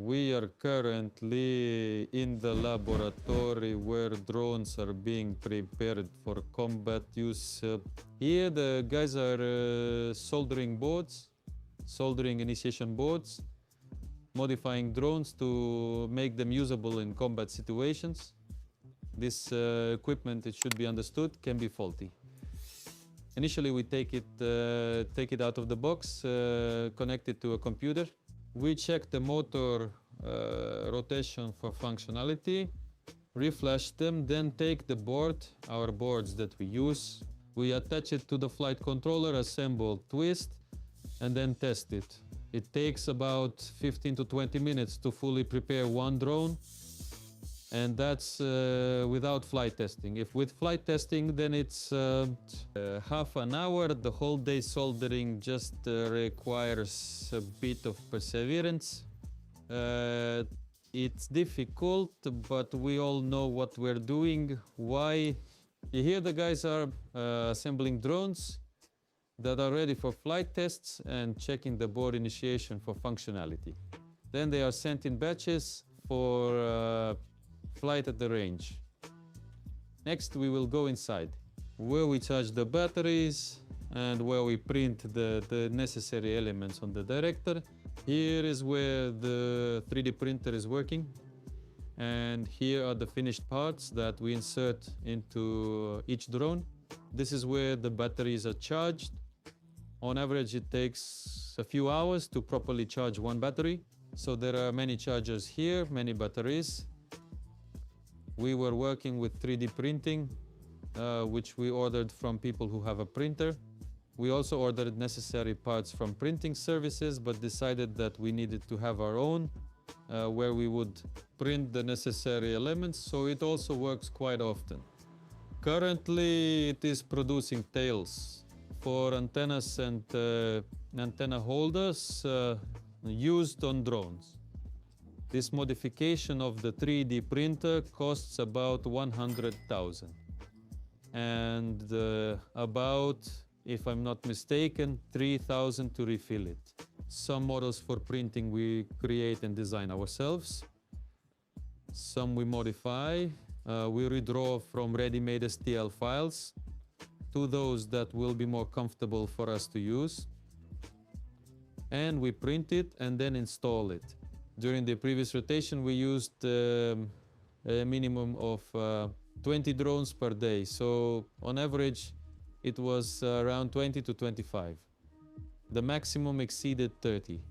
We are currently in the laboratory where drones are being prepared for combat use. Here the guys are soldering boards, soldering initiation boards, modifying drones to make them usable in combat situations. This equipment, it should be understood, can be faulty. Initially we take it out of the box, connect it to a computer. We check the motor rotation for functionality, reflash them, then take the board, our boards that we use. We attach it to the flight controller, assemble, twist, and then test it. It takes about 15 to 20 minutes to fully prepare one drone, and that's without flight testing. If with flight testing, then it's half an hour. The whole day soldering just requires a bit of perseverance. It's difficult, but we all know what we're doing. Why? Here the guys are assembling drones that are ready for flight tests and checking the board initiation for functionality. Then they are sent in batches for flight at the range. Next we will go inside, where we charge the batteries and where we print the necessary elements on the director. Here is where the 3D printer is working, and here are the finished parts that we insert into each drone. This is where the batteries are charged. On average it takes a few hours to properly charge one battery. So there are many chargers here, many batteries. We were working with 3D printing, which we ordered from people who have a printer. We also ordered necessary parts from printing services, but decided that we needed to have our own, where we would print the necessary elements, so it also works quite often. Currently it is producing tails for antennas and antenna holders used on drones. This modification of the 3D printer costs about 100,000 and about, if I'm not mistaken, 3,000 to refill it. Some models for printing we create and design ourselves. Some we modify. We redraw from ready-made STL files to those that will be more comfortable for us to use. And we print it and then install it. During the previous rotation, we used a minimum of 20 drones per day. So on average, it was around 20 to 25. The maximum exceeded 30.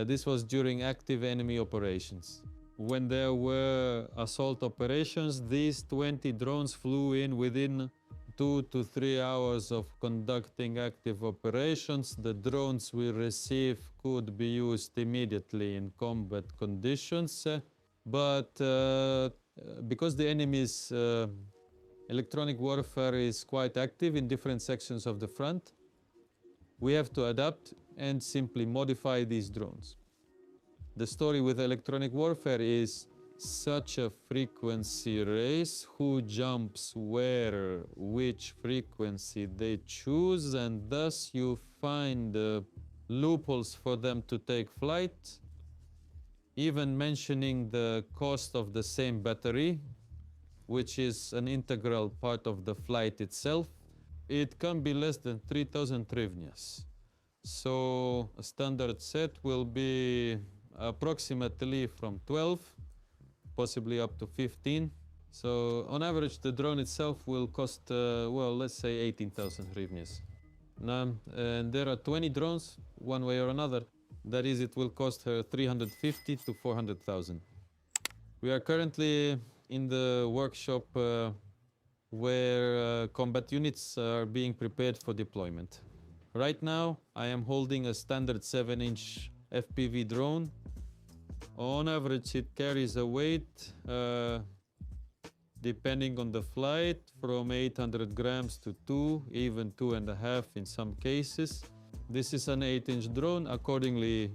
This was during active enemy operations. When there were assault operations, these 20 drones flew in within 2 to 3 hours of conducting active operations. The drones we receive could be used immediately in combat conditions, but because the enemy's electronic warfare is quite active in different sections of the front, we have to adapt and simply modify these drones. The story with electronic warfare is such a frequency race. Who jumps where, which frequency they choose, and thus you find loopholes for them to take flight. Even mentioning the cost of the same battery, which is an integral part of the flight itself, it can be less than 3,000 hryvnias. So a standard set will be approximately from 12, possibly up to 15. So on average, the drone itself will cost, well, let's say 18,000 hryvnias. And there are 20 drones, one way or another. That is, it will cost her 350 to 400,000. We are currently in the workshop where combat units are being prepared for deployment. Right now, I am holding a standard 7-inch FPV drone. On average, it carries a weight, depending on the flight, from 800 grams to 2, even 2.5 in some cases. This is an 8-inch drone. Accordingly,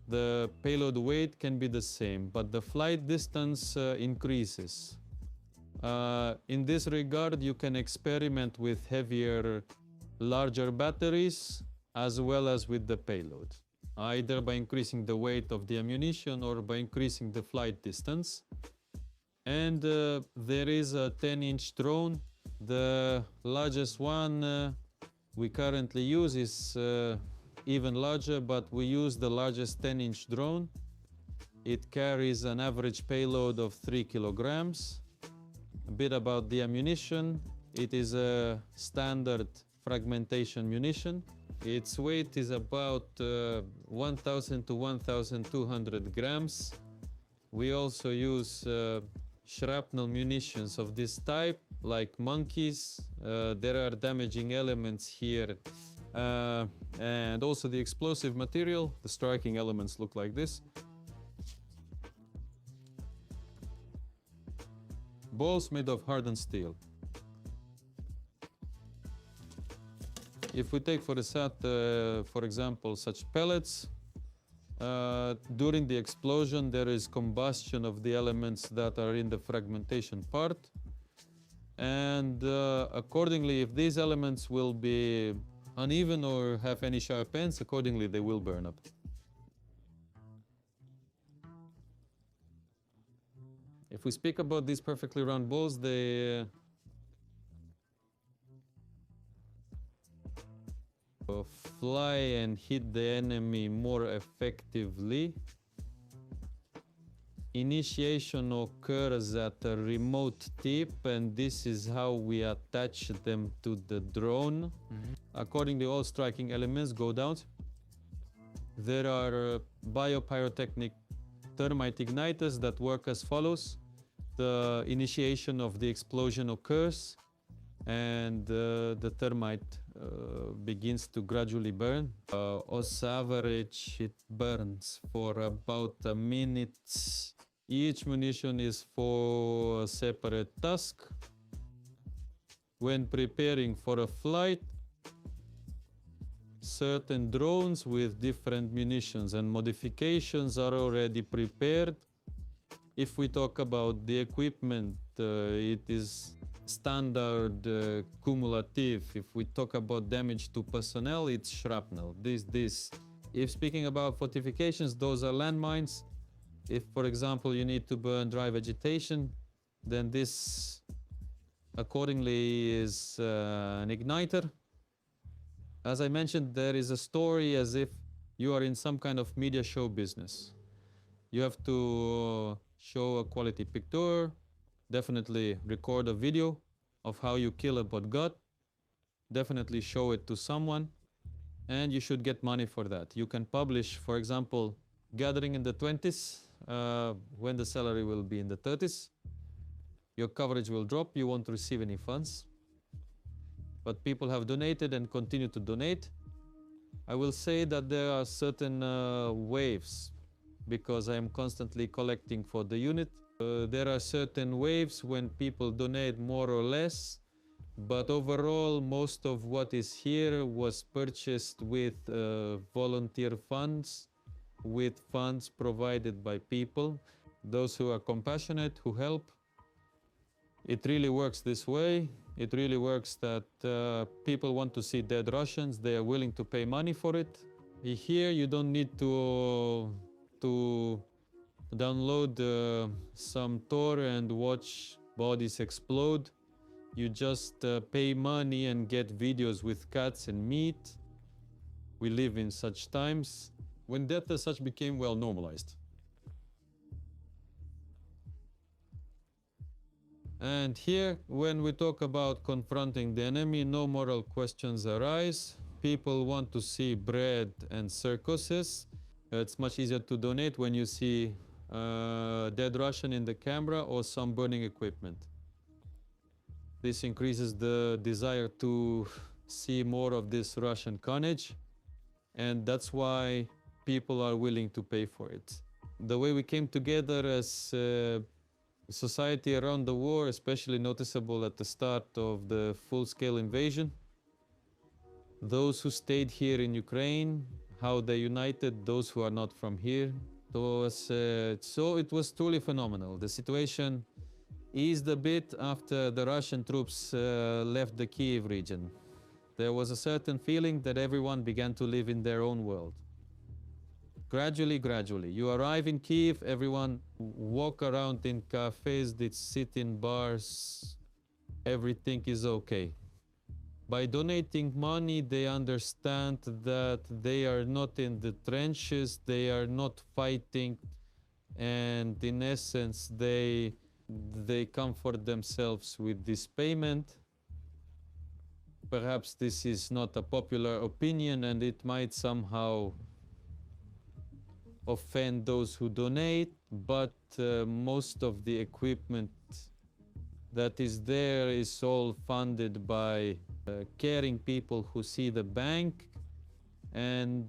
the payload weight can be the same, but the flight distance increases. In this regard, you can experiment with heavier, larger batteries, as well as with the payload. either by increasing the weight of the ammunition or by increasing the flight distance. And there is a 10-inch drone. The largest one we currently use is even larger, but we use the largest 10-inch drone. It carries an average payload of 3 kilograms. A bit about the ammunition. It is a standard fragmentation munition. Its weight is about 1,000 to 1,200 grams. We also use shrapnel munitions of this type, like monkeys. There are damaging elements here. And also the explosive material. The striking elements look like this. Balls made of hardened steel. If we take for example, such pellets, during the explosion there is combustion of the elements that are in the fragmentation part. And accordingly, if these elements will be uneven or have any sharp ends, accordingly they will burn up. If we speak about these perfectly round balls, they fly and hit the enemy more effectively. Initiation occurs at a remote tip, and this is how we attach them to the drone. Accordingly, all striking elements go down. There are biopyrotechnic thermite igniters that work as follows. The initiation of the explosion occurs, and the thermite begins to gradually burn. On average, it burns for about a minute. Each munition is for a separate task. When preparing for a flight, certain drones with different munitions and modifications are already prepared. If we talk about the equipment, it is standard cumulative. If we talk about damage to personnel, it's shrapnel. If speaking about fortifications, those are landmines. If, for example, you need to burn dry vegetation, then this accordingly is an igniter. As I mentioned, there is a story as if you are in some kind of media show business. You have to show a quality picture, definitely record a video of how you kill a bot god, definitely show it to someone, and you should get money for that. You can publish, for example, gathering in the 20s, when the salary will be in the 30s. Your coverage will drop, you won't receive any funds. But people have donated and continue to donate. I will say that there are certain waves, because I am constantly collecting for the unit. There are certain waves when people donate more or less, but overall most of what is here was purchased with volunteer funds, with funds provided by people, those who are compassionate, who help. It really works this way. It really works that people want to see dead Russians. They are willing to pay money for it. Here you don't need to download some Tor and watch bodies explode. You just pay money and get videos with cuts and meat. We live in such times when death as such became well normalized. And here, when we talk about confronting the enemy, no moral questions arise. People want to see bread and circuses. It's much easier to donate when you see dead Russian in the camera or some burning equipment. This increases the desire to see more of this Russian carnage, and that's why people are willing to pay for it. The way we came together as society around the war, especially noticeable at the start of the full-scale invasion. Those who stayed here in Ukraine, how they united those who are not from here. So it was truly phenomenal. The situation eased a bit after the Russian troops left the Kiev region. There was a certain feeling that everyone began to live in their own world. Gradually. You arrive in Kiev, everyone walk around in cafes, they sit in bars, everything is okay. By donating money, they understand that they are not in the trenches, they are not fighting, and in essence, they comfort themselves with this payment. Perhaps this is not a popular opinion, and it might somehow offend those who donate, but most of the equipment that is there is all funded by caring people who see the bank and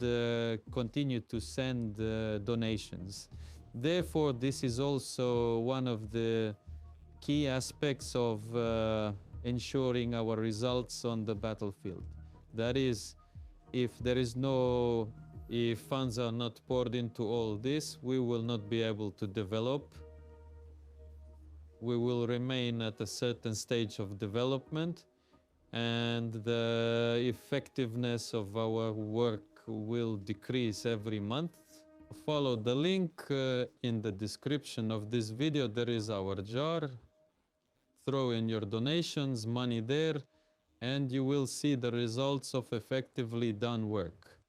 continue to send donations. Therefore, this is also one of the key aspects of ensuring our results on the battlefield. That is, if funds are not poured into all this, we will not be able to develop. We will remain at a certain stage of development, and the effectiveness of our work will decrease every month. Follow the link in the description of this video. There is our jar. Throw in your donations, money there, and you will see the results of effectively done work.